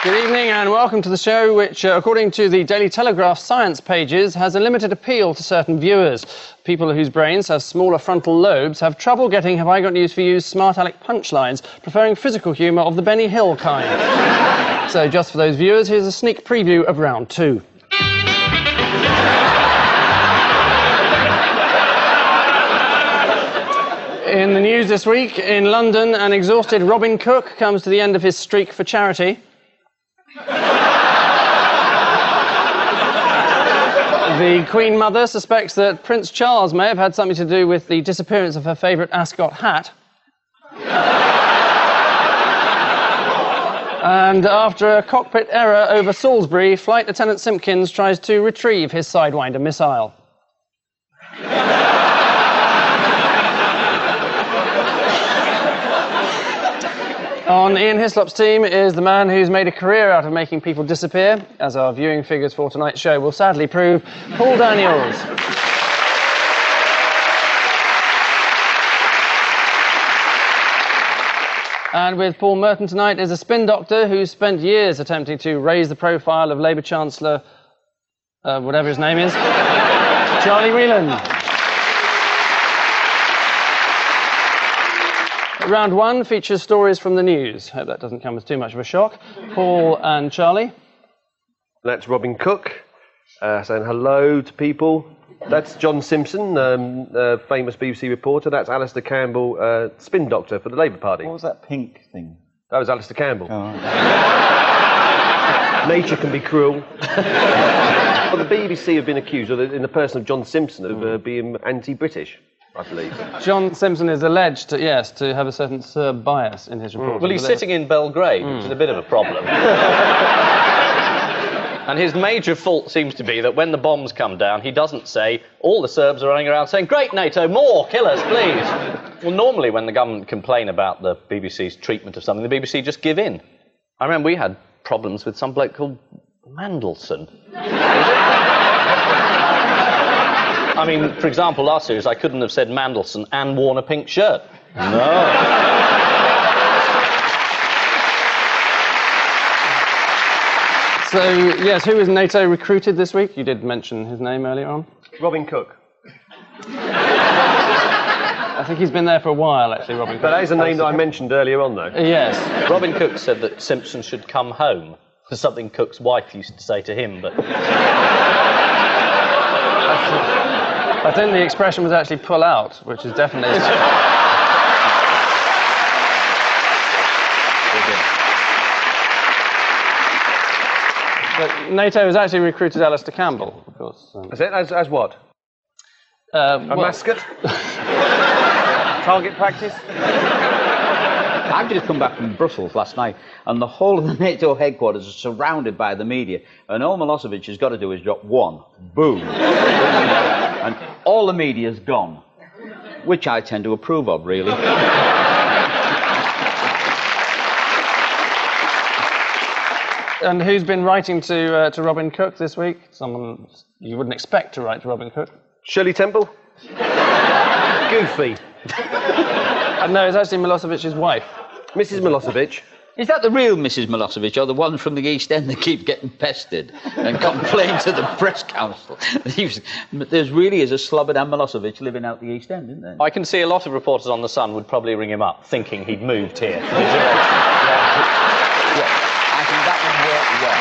Good evening and welcome to the show which, according to the Daily Telegraph science pages, has a limited appeal to certain viewers. People whose brains have smaller frontal lobes have trouble getting Have I Got News For You's smart aleck punchlines, preferring physical humour of the Benny Hill kind. So just for those viewers, here's a sneak preview of round 2. In the news this week, in London, an exhausted Robin Cook comes to the end of his streak for charity. The Queen Mother suspects that Prince Charles may have had something to do with the disappearance of her favourite ascot hat. And after a cockpit error over Salisbury, Flight Lieutenant Simpkins tries to retrieve his Sidewinder missile. On Ian Hislop's team is the man who's made a career out of making people disappear, as our viewing figures for tonight's show will sadly prove, Paul Daniels. And with Paul Merton tonight is a spin doctor who spent years attempting to raise the profile of Labour Chancellor, whatever his name is, Charlie Whelan. Round 1 features stories from the news. Hope that doesn't come as too much of a shock. Paul and Charlie. That's Robin Cook, saying hello to people. That's John Simpson, famous BBC reporter. That's Alistair Campbell, spin doctor for the Labour Party. What was that pink thing? That was Alistair Campbell. Oh, right. Nature can be cruel. Well, the BBC have been accused, in the person of John Simpson, of being anti-British, I believe. John Simpson is alleged, to have a certain Serb bias in his report. Well, he's sitting in Belgrade, which is a bit of a problem. And his major fault seems to be that when the bombs come down, he doesn't say, all the Serbs are running around saying, great NATO, more, kill us, please. Well, normally when the government complain about the BBC's treatment of something, the BBC just give in. I remember we had problems with some bloke called Mandelson. I mean, for example, last series, I couldn't have said Mandelson and worn a pink shirt. No. So, yes, who was NATO recruited this week? You did mention his name earlier on. Robin Cook. I think he's been there for a while, actually, Robin Cook. But that is a name that I mentioned earlier on, though. Yes. Robin Cook said that Simpson should come home. That's something Cook's wife used to say to him, but... I think the expression was actually pull out, which is definitely... But NATO has actually recruited Alistair Campbell, of course. Is it? As what? A mascot? Target practice? I've just come back from Brussels last night, and the whole of the NATO headquarters is surrounded by the media, and all Milosevic has got to do is drop one, boom, and all the media's gone, which I tend to approve of, really. And who's been writing to Robin Cook this week? Someone you wouldn't expect to write to Robin Cook. Shirley Temple? Goofy. No, it's actually Milosevic's wife. Mrs. Milosevic. Is that the real Mrs. Milosevic, or the one from the East End that keep getting pestered and complain to the press council? There really is a slobbered-down Milosevic living out the East End, isn't there? I can see a lot of reporters on The Sun would probably ring him up, thinking he'd moved here. Yeah. I think that would work well.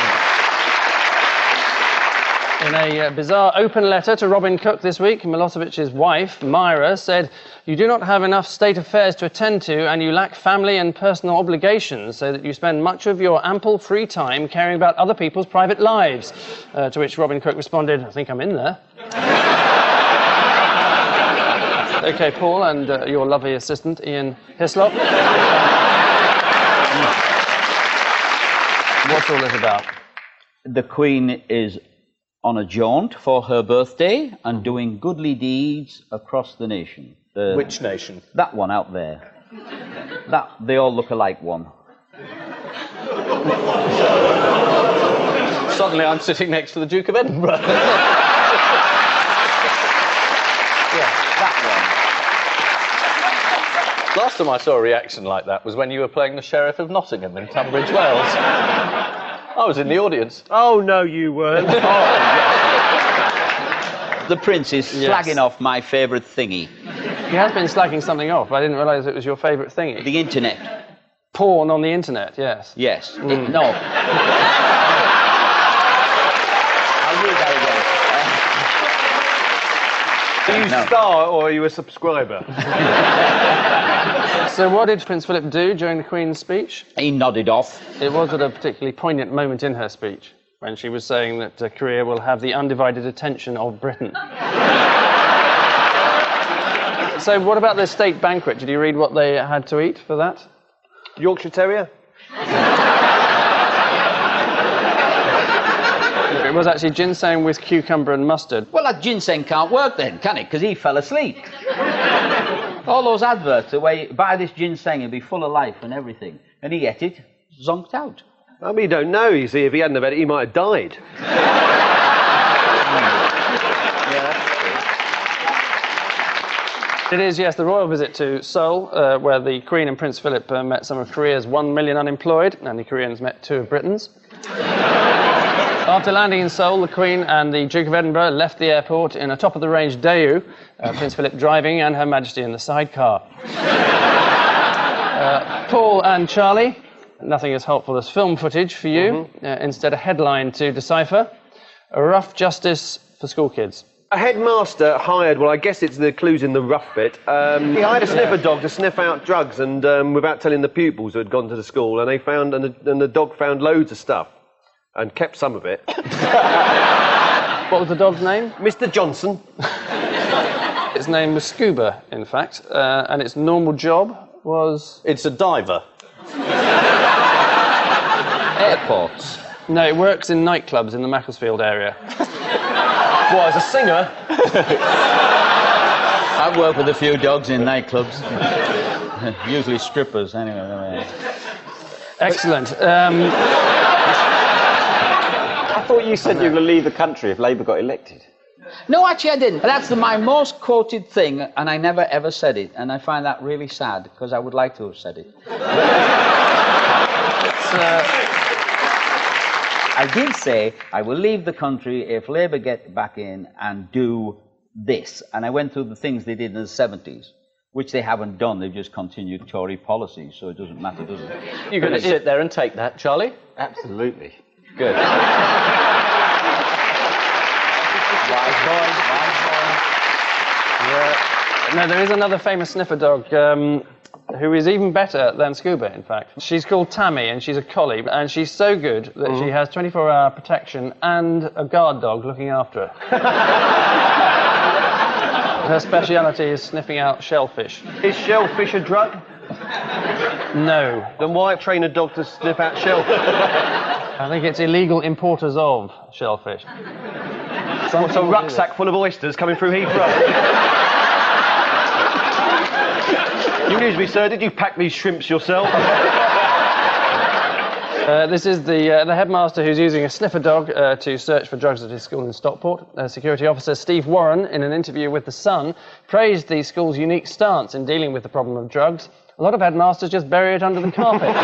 In a bizarre open letter to Robin Cook this week, Milosevic's wife, Myra, said, "You do not have enough state affairs to attend to, and you lack family and personal obligations, so that you spend much of your ample free time caring about other people's private lives." To which Robin Cook responded, "I think I'm in there." OK, Paul, and your lovely assistant, Ian Hislop. What's all this about? The Queen is on a jaunt for her birthday and doing goodly deeds across the nation. Which nation? That one out there. That they all look alike one. Suddenly I'm sitting next to the Duke of Edinburgh. Yeah, that Last time I saw a reaction like that was when you were playing the Sheriff of Nottingham in Tunbridge Wells. I was in the audience. Oh, no, you weren't. The Prince is slagging off my favourite thingy. He has been slagging something off. I didn't realise it was your favourite thingy. The internet. Porn on the internet, yes. Yes. No. I'll read that again. Are you a star or are you a subscriber? So what did Prince Philip do during the Queen's speech? He nodded off. It was at a particularly poignant moment in her speech, when she was saying that Korea will have the undivided attention of Britain. So what about the state banquet? Did you read what they had to eat for that? Yorkshire Terrier? It was actually ginseng with cucumber and mustard. Well, that ginseng can't work then, can it? Because he fell asleep. All those adverts, the way buy this ginseng, it'll be full of life and everything. And he ate it, zonked out. I mean, you don't know. You see, if he hadn't have had it, he might have died. It is, yes, the royal visit to Seoul, where the Queen and Prince Philip met some of Korea's 1 million unemployed, and the Koreans met 2 of Britain's. After landing in Seoul, the Queen and the Duke of Edinburgh left the airport in a top-of-the-range Daewoo, Prince Philip driving and Her Majesty in the sidecar. Paul and Charlie, nothing as helpful as film footage for you. Instead, a headline to decipher: a rough justice for school kids. A headmaster hired, well, I guess it's the clues in the rough bit. He hired a sniffer dog to sniff out drugs, and without telling the pupils who had gone to the school, and the dog found loads of stuff, and kept some of it. What was the dog's name? Mr. Johnson. Its name was Scuba, in fact, and its normal job was... It's a diver. Airports. No, it works in nightclubs in the Macclesfield area. What, as a singer? I've worked with a few dogs in nightclubs. Usually strippers, anyway. Excellent. I thought you said you were going to leave the country if Labour got elected. No, actually I didn't. That's my most quoted thing, and I never ever said it. And I find that really sad, because I would like to have said it. I did say I will leave the country if Labour get back in and do this. And I went through the things they did in the 70s, which they haven't done. They've just continued Tory policies, so it doesn't matter, does it? You're going to sit there and take that, Charlie? Absolutely. Good. Wise boy. No, there is another famous sniffer dog who is even better than Scuba, in fact. She's called Tammy, and she's a collie, and she's so good that she has 24-hour protection and a guard dog looking after her. Her speciality is sniffing out shellfish. Is shellfish a drug? No. Then why train a dog to sniff out shellfish? I think it's illegal importers of shellfish. What's a rucksack full of oysters coming through Heathrow? Excuse me, sir, did you pack these shrimps yourself? This is the headmaster who's using a sniffer dog to search for drugs at his school in Stockport. Security officer Steve Warren, in an interview with The Sun, praised the school's unique stance in dealing with the problem of drugs. A lot of headmasters just bury it under the carpet.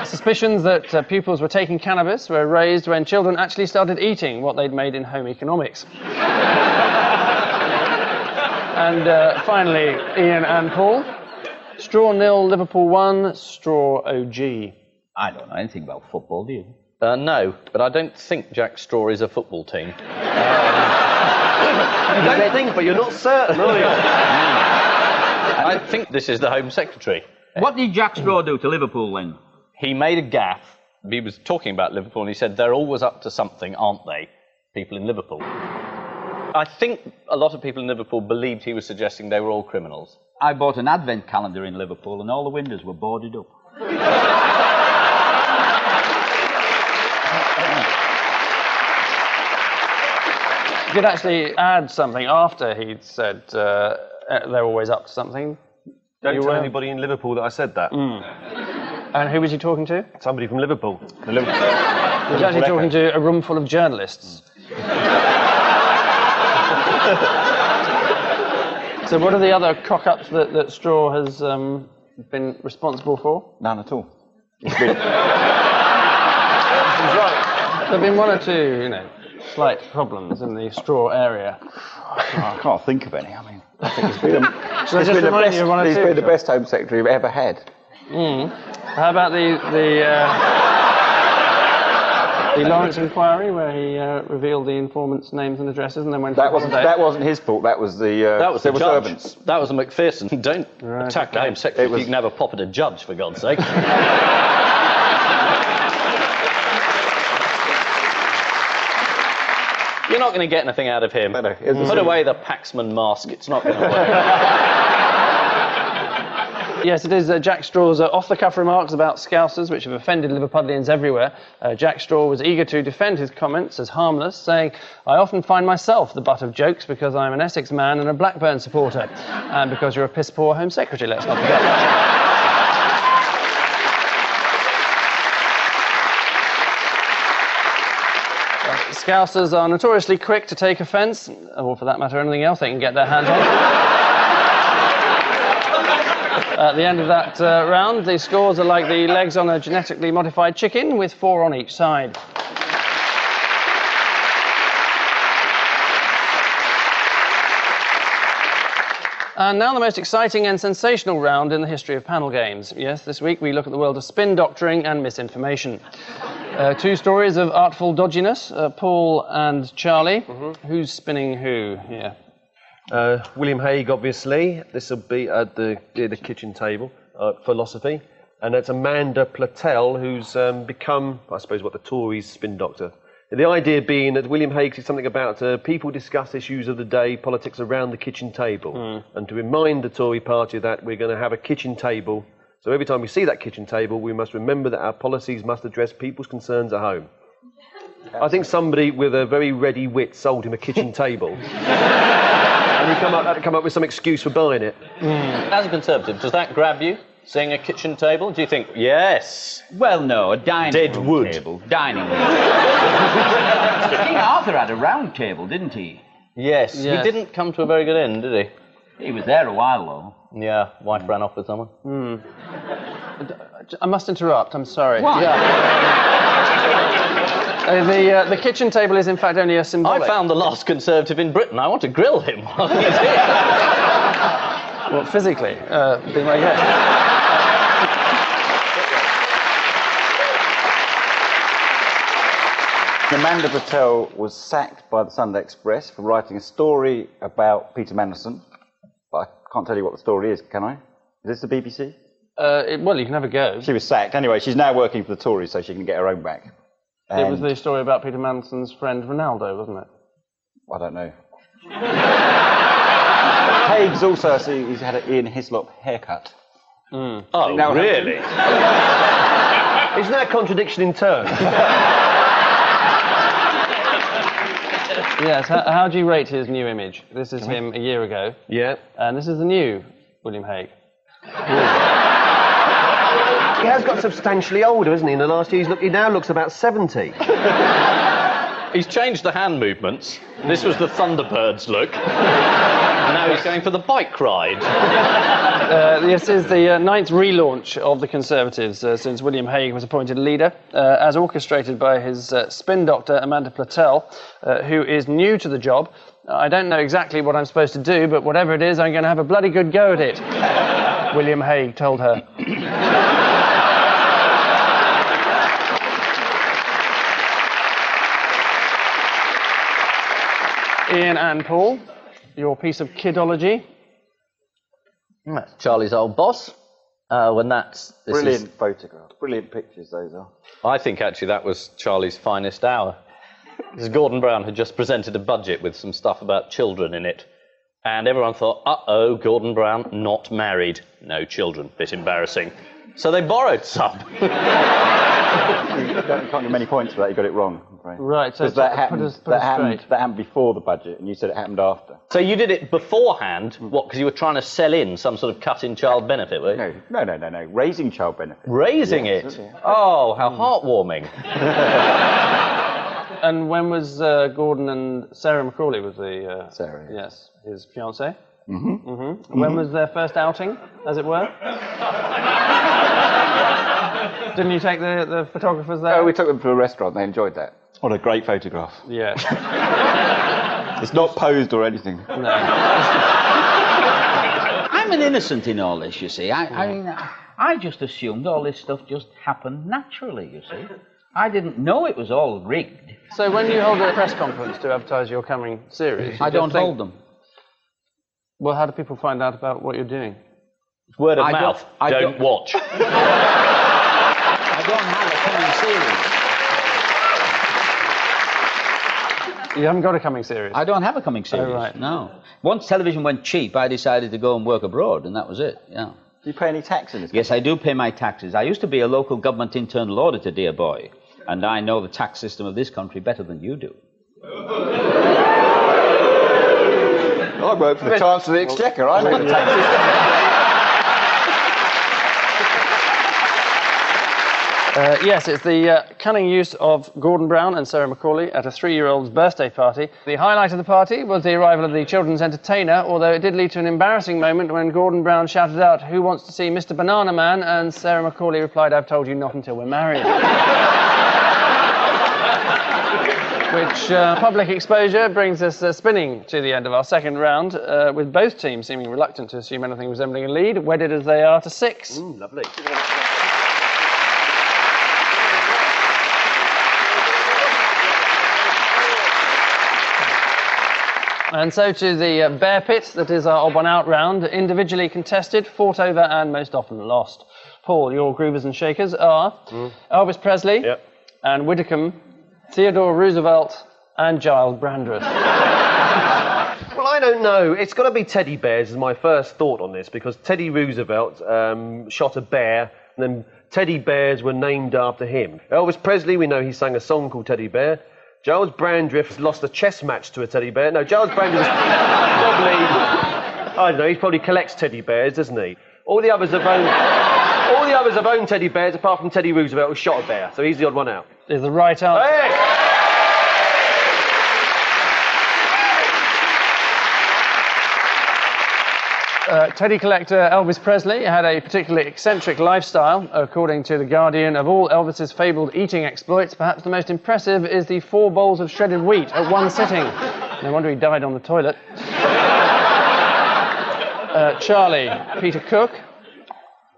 Suspicions that pupils were taking cannabis were raised when children actually started eating what they'd made in home economics. And finally, Ian and Paul. Straw 0, Liverpool 1, Straw OG. I don't know anything about football, do you? No, but I don't think Jack Straw is a football team. You don't think, but you're not certain, are you? I think this is the Home Secretary. What did Jack Straw do to Liverpool then? He made a gaffe. He was talking about Liverpool and he said, they're always up to something, aren't they, people in Liverpool? I think a lot of people in Liverpool believed he was suggesting they were all criminals. I bought an advent calendar in Liverpool and all the windows were boarded up. You could actually add something after he'd said they're always up to something. Don't tell anybody in Liverpool that I said that. And who was he talking to? Somebody from Liverpool. He was actually talking to a room full of journalists. So what are the other cock-ups that Straw has been responsible for? None at all. It's been... He's right. There have been one or two, you know, slight problems in the straw area. I can't think of any. I mean, I think he's been, Shall I just remind you of one or he's two? been the best Home Secretary we've ever had. How about the Lawrence inquiry, where he revealed the informant's names and addresses and then went... That wasn't his fault, that was the That was the civil judge. servants. That was the McPherson. Don't attack the Home Secretary. You can have a pop at a judge, for God's sake. You're not going to get anything out of him. No, Put away the Paxman mask. It's not going to work. Yes, it is Jack Straw's off-the-cuff remarks about Scousers, which have offended Liverpudlians everywhere. Jack Straw was eager to defend his comments as harmless, saying, "I often find myself the butt of jokes because I'm an Essex man and a Blackburn supporter, and because you're a piss-poor Home Secretary, let's not forget." Scousers are notoriously quick to take offence, or for that matter, anything else they can get their hands on. At the end of that round, the scores are like the legs on a genetically modified chicken, with 4 on each side. And now the most exciting and sensational round in the history of panel games. Yes, this week we look at the world of spin doctoring and misinformation. 2 stories of artful dodginess, Paul and Charlie. Who's spinning who here? William Hague, obviously. This will be at the kitchen table, philosophy. And that's Amanda Platel, who's become, I suppose, what the Tories spin doctor. The idea being that William Hague said something about people discuss issues of the day, politics around the kitchen table. And to remind the Tory party that we're going to have a kitchen table. So every time we see that kitchen table, we must remember that our policies must address people's concerns at home. I think somebody with a very ready wit sold him a kitchen table. And he had to come up with some excuse for buying it. As a Conservative, does that grab you, seeing a kitchen table? Do you think, yes? Well, no, a dining Dead room wood. table. Dining room. King Arthur had a round table, didn't he? Yes. Yes. He didn't come to a very good end, did he? He was there a while, though. Yeah, wife ran off with someone. I must interrupt, I'm sorry. Why? The kitchen table is in fact only a symbolic... I found the last Conservative in Britain. I want to grill him while he's here. Well, physically, be my guest. Amanda Patel was sacked by the Sunday Express for writing a story about Peter Mandelson. But I can't tell you what the story is, can I? Is this the BBC? Well, you can have a go. She was sacked. Anyway, she's now working for the Tories, so she can get her own back. It was the story about Peter Mandelson's friend Ronaldo, wasn't it? I don't know. Hague's also, I see, he's had an Ian Hislop haircut. Oh, really? Isn't that a contradiction in terms? Yes, how do you rate his new image? This is him a year ago. Yeah. And this is the new William Hague. He has got substantially older, hasn't he? In the last year, he now looks about 70. He's changed the hand movements. This was the Thunderbirds look. And now he's going for the bike ride. This is the 9th relaunch of the Conservatives since William Hague was appointed leader, as orchestrated by his spin doctor, Amanda Platel, who is new to the job. I don't know exactly what I'm supposed to do, but whatever it is, I'm going to have a bloody good go at it, William Hague told her. Ian and Paul, your piece of kidology. That's Charlie's old boss. This Brilliant photographs, brilliant pictures those are. I think actually that was Charlie's finest hour. Because Gordon Brown had just presented a budget with some stuff about children in it. And everyone thought, uh-oh, Gordon Brown, not married. No children, bit embarrassing. So they borrowed some. You can't get many points for that, you got it wrong, I'm afraid. Right, so Because that happened straight. that happened before the budget, and you said it happened after. So you did it beforehand, what, because you were trying to sell in some sort of cut-in child benefit, were you? No. Raising child benefit. Raising it? Oh, how heartwarming. And when was Gordon and Sarah McCrawley was the... Sarah, yeah. Yes, his fiancée? When was their first outing, as it were? Didn't you take the photographers there? Oh, we took them to a restaurant. They enjoyed that. What a great photograph. Yeah. It's not posed or anything. No. I'm an innocent in all this, you see. I just assumed all this stuff just happened naturally, you see. I didn't know it was all rigged. So when you hold a press conference to advertise your coming series... I don't hold them. Well, how do people find out about what you're doing? Word of mouth. Don't watch. I don't have a coming series. You haven't got a coming series? I don't have a coming series. Oh, right. No. Once television went cheap, I decided to go and work abroad, and that was it, yeah. Do you pay any tax in this country? Yes, I do pay my taxes. I used to be a local government internal auditor, dear boy, and I know the tax system of this country better than you do. I work for the Chancellor of the Exchequer. I know the tax system. Yes, it's the cunning use of Gordon Brown and Sarah Macaulay at a 3-year-old's birthday party. The highlight of the party was the arrival of the children's entertainer, although it did lead to an embarrassing moment when Gordon Brown shouted out, "Who wants to see Mr. Banana Man?" and Sarah Macaulay replied, "I've told you not until we're married." Which public exposure brings us spinning to the end of our second round, with both teams seeming reluctant to assume anything resembling a lead, wedded as they are to 6. Ooh, lovely. And so to the bear pit that is our odd one out round, individually contested, fought over and most often lost. Paul, your groovers and shakers are Elvis Presley and Widdicombe, Theodore Roosevelt and Giles Brandreth. Well, I don't know. It's got to be teddy bears is my first thought on this, because Teddy Roosevelt shot a bear, and then teddy bears were named after him. Elvis Presley, we know he sang a song called Teddy Bear. Giles Brandreth lost a chess match to a teddy bear. No, Giles Brandreth probably... I don't know, he probably collects teddy bears, doesn't he? All the others have owned teddy bears, apart from Teddy Roosevelt, who shot a bear. So he's the odd one out. Is the right answer. Hey! Teddy collector Elvis Presley had a particularly eccentric lifestyle. According to The Guardian, of all Elvis's fabled eating exploits, perhaps the most impressive is the 4 bowls of shredded wheat at one sitting. No wonder he died on the toilet. Charlie, Peter Cook,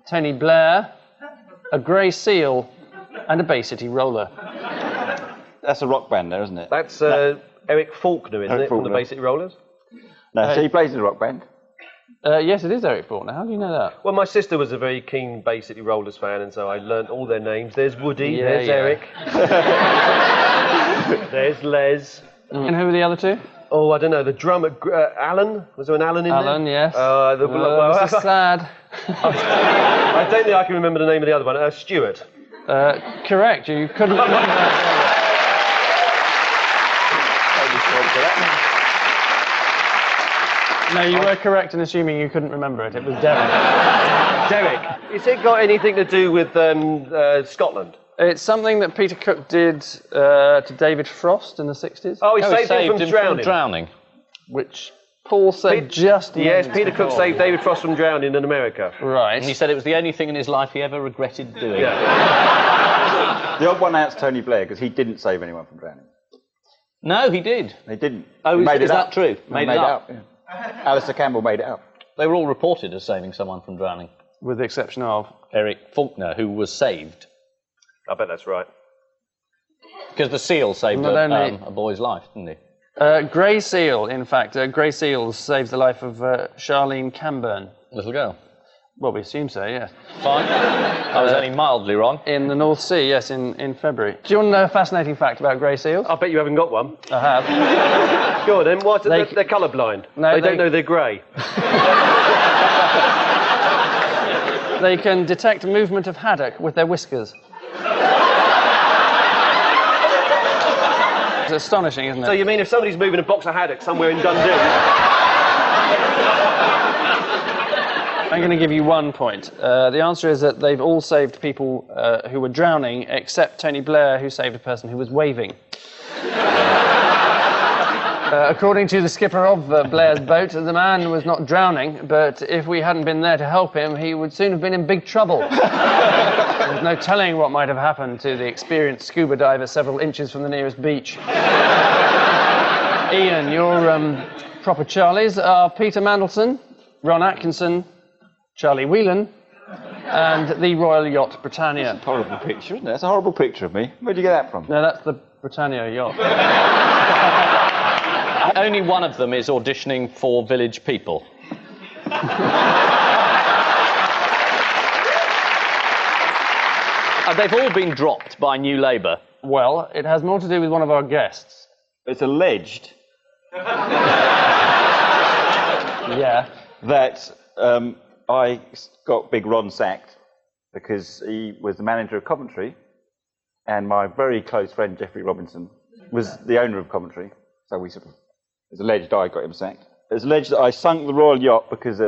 Tony Blair, a grey seal, and a Bay City roller. That's a rock band there, isn't it? That's Eric Faulkner, isn't it, from the Bay City Rollers? No, so he plays in a rock band. Yes, it is Eric Faulkner. How do you know that? Well, my sister was a very keen Bay City Rollers fan, and so I learnt all their names. There's Woody, there's Eric, there's Les. And who were the other two? Oh, I don't know, the drummer, Alan? Was there an Alan in there? Alan, yes. Well, this is sad. I don't think I can remember the name of the other one. Stuart. Correct, you couldn't remember. No, you were correct in assuming you couldn't remember it. It was Derek. Derek. Has it got anything to do with Scotland? It's something that Peter Cook did to David Frost in the 60s. Oh, he saved him from drowning. Which Paul said Yes, Peter Cook saved David Frost from drowning in America. Right. And he said it was the only thing in his life he ever regretted doing. Yeah. The odd one out's Tony Blair, because he didn't save anyone from drowning. No, he did. He didn't. Oh, he is that true? Made it up. Yeah. Alistair Campbell made it up. They were all reported as saving someone from drowning. With the exception of Eric Faulkner, who was saved. I bet that's right. Because the seal saved a boy's life, didn't he? Grey Seal, in fact. Grey Seal saves the life of Charlene Camburn. Little girl. Well, we assume so, yes. Fine. I was only mildly wrong. In the North Sea, yes, in February. Do you want to know a fascinating fact about grey seals? I bet you haven't got one. I have. Go on then. They're colourblind. No, they don't know they're grey. They can detect movement of haddock with their whiskers. It's astonishing, isn't it? So you mean if somebody's moving a box of haddock somewhere in Dundee... I'm going to give you 1 point. The answer is that they've all saved people who were drowning, except Tony Blair, who saved a person who was waving. According to the skipper of Blair's boat, the man was not drowning, but if we hadn't been there to help him, he would soon have been in big trouble. There's no telling what might have happened to the experienced scuba diver several inches from the nearest beach. Ian, your proper Charlies are Peter Mandelson, Ron Atkinson, Charlie Whelan, and the Royal Yacht Britannia. That's a horrible picture, isn't it? That's a horrible picture of me. Where'd you get that from? No, that's the Britannia yacht. Only one of them is auditioning for Village People. They've all been dropped by New Labour. Well, it has more to do with one of our guests. It's alleged Yeah. that I got Big Ron sacked because he was the manager of Coventry, and my very close friend Geoffrey Robinson was the owner of Coventry. So it's alleged I got him sacked. It's alleged that I sunk the Royal Yacht because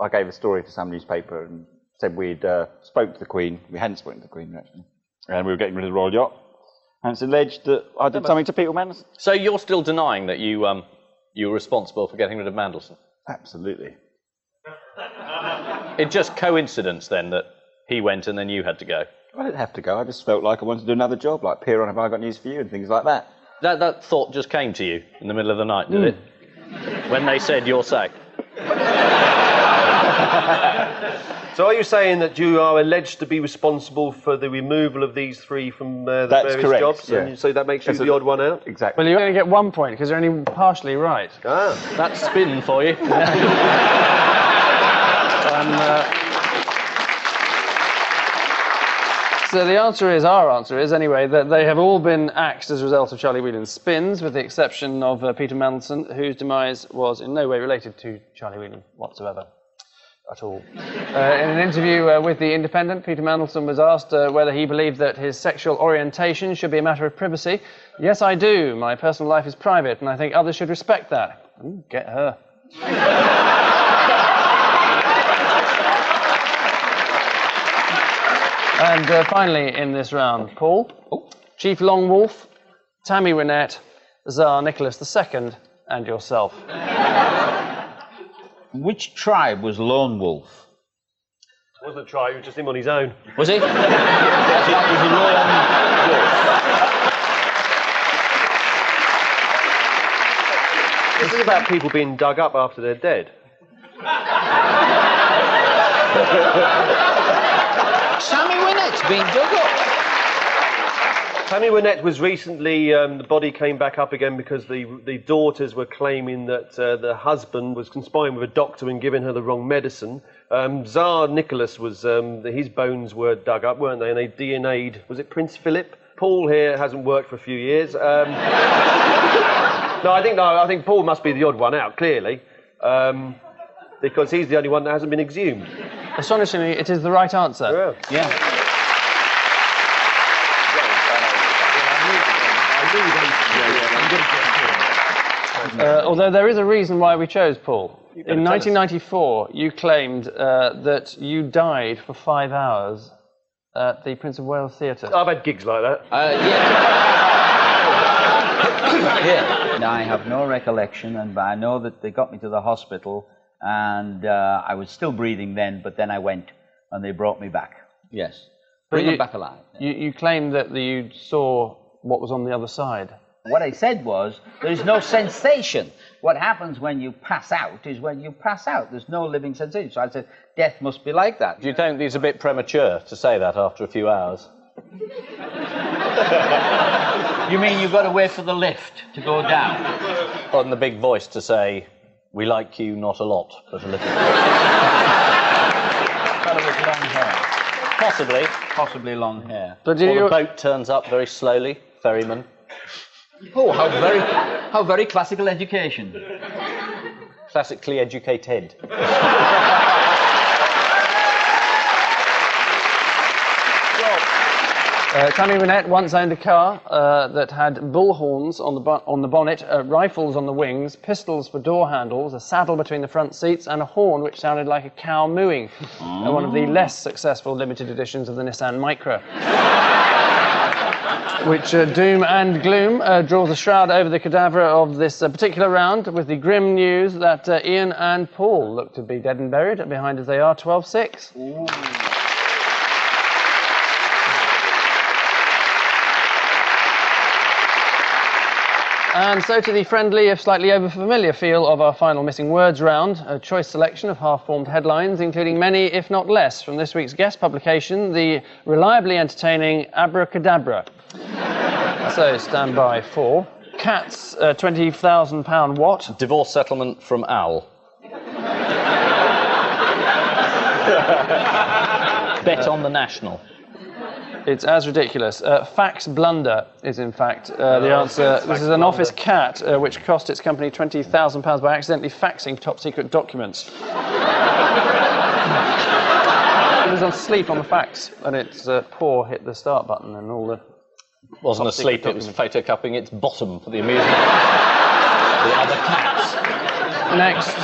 I gave a story to some newspaper and said we'd spoke to the Queen. We hadn't spoken to the Queen, actually. And we were getting rid of the Royal Yacht. And it's alleged that I did something to Peter Mandelson. So you're still denying that you were responsible for getting rid of Mandelson? Absolutely. It's just coincidence, then, that he went and then you had to go? I didn't have to go. I just felt like I wanted to do another job, like appear on Have I Got News For You and things like that. That thought just came to you in the middle of the night, did it? When they said you're sacked? So are you saying that you are alleged to be responsible for the removal of these three from the That's various correct, jobs? yeah. And so that makes you the odd one out? Exactly. Well, you're going to get 1 point because you're only partially right. Ah. That's spin for you. So the answer is, our answer is anyway, that they have all been axed as a result of Charlie Whelan's spins, with the exception of Peter Mandelson, whose demise was in no way related to Charlie Whelan whatsoever. At all. In an interview with The Independent, Peter Mandelson was asked whether he believed that his sexual orientation should be a matter of privacy. Yes, I do. My personal life is private, and I think others should respect that. Ooh, get her. And finally, in this round, Paul, Chief Longwolf, Tammy Wynette, Tsar Nicholas II, and yourself. Which tribe was Lone Wolf? It wasn't a try, it was just him on his own. Was he? That was Lone Wolf. This is about people being dug up after they're dead. Sammy Wynette's been dug up. Tammy Wynette was recently, the body came back up again because the daughters were claiming that the husband was conspiring with a doctor and giving her the wrong medicine. Tsar Nicholas was, his bones were dug up, weren't they? And they DNA'd, was it Prince Philip? Paul here hasn't worked for a few years. I think Paul must be the odd one out, clearly. Because he's the only one that hasn't been exhumed. Astonishingly, it is the right answer. Yeah. Although there is a reason why we chose Paul. In 1994, you claimed that you died for 5 hours at the Prince of Wales Theatre. I've had gigs like that. Yeah. Now, I have no recollection, but I know that they got me to the hospital, and I was still breathing then, but then I went, and they brought me back. Yes. Bring them back alive. You claimed that you saw what was on the other side. What I said was, there's no sensation. What happens when you pass out is when you pass out. There's no living sensation. So I said, death must be like that. Do you think it's a bit premature to say that after a few hours? You mean you've got to wait for the lift to go down? On the big voice to say, we like you not a lot, but a little. Fellow with long hair. Possibly long hair. But Or the boat turns up very slowly, ferryman. Oh, how very classical education. Classically educated. Tammy Wynette once owned a car that had bull horns on the bonnet, rifles on the wings, pistols for door handles, a saddle between the front seats, and a horn which sounded like a cow mooing. One of the less successful limited editions of the Nissan Micra. which doom and gloom draws a shroud over the cadaver of this particular round, with the grim news that Ian and Paul look to be dead and buried. Behind as they are, 12-6. And so to the friendly, if slightly over-familiar feel of our final missing words round, a choice selection of half-formed headlines, including many, if not less, from this week's guest publication, the reliably entertaining Abracadabra. So stand by for Cat's £20,000 what? Divorce settlement from Owl. Bet on the National. It's as ridiculous. Fax blunder is, in fact, the answer. This is an office cat which cost its company £20,000 by accidentally faxing top-secret documents. It was asleep on the fax, and its paw hit the start button, and all the... Wasn't asleep, it was photocoppying its bottom for the amusement of the other cats. Next,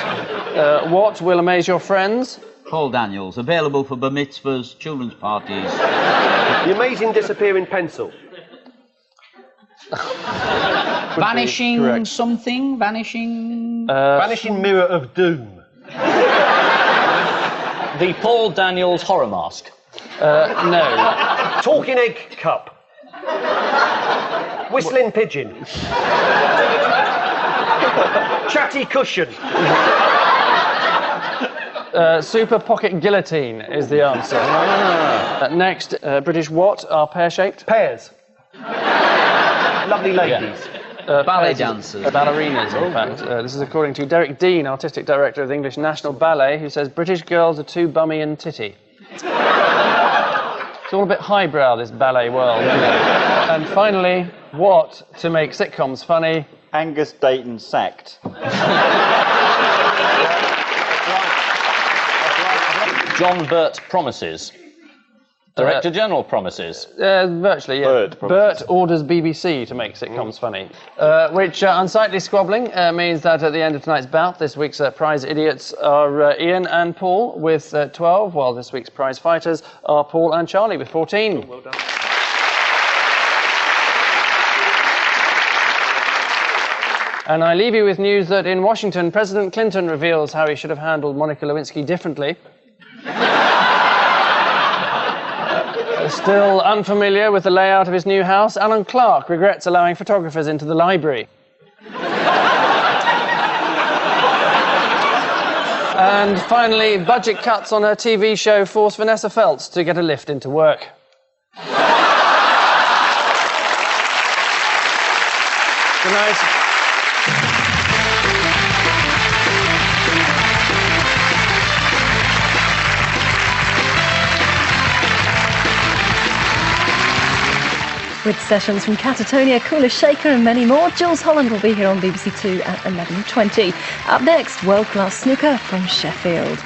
what will amaze your friends? Paul Daniels, available for bar mitzvahs, children's parties. The amazing disappearing pencil. Vanishing correct. something? Vanishing... Vanishing mirror of doom. The Paul Daniels horror mask. No. Talking egg cup. Whistling pigeon. Chatty cushion. Super pocket guillotine is the answer. Next, British what are pear-shaped? Pears. Lovely ladies. Ballet dancers. Ballerinas, in fact. This is according to Derek Dean, Artistic Director of the English National Ballet, who says British girls are too bummy and titty. It's all a bit highbrow, this ballet world. And finally, what to make sitcoms funny? Angus Dayton sacked. John Burt promises. Director General promises. Virtually, yeah. Burt orders BBC to make sitcoms funny. Which, unsightly squabbling, means that at the end of tonight's bout, this week's prize idiots are Ian and Paul with 12, while this week's prize fighters are Paul and Charlie with 14. Well done. And I leave you with news that in Washington, President Clinton reveals how he should have handled Monica Lewinsky differently. Still unfamiliar with the layout of his new house, Alan Clark regrets allowing photographers into the library. And finally, budget cuts on her TV show force Vanessa Feltz to get a lift into work. Good night. With sessions from Catatonia, Cooler Shaker and many more, Jules Holland will be here on BBC Two at 11:20. Up next, world-class snooker from Sheffield.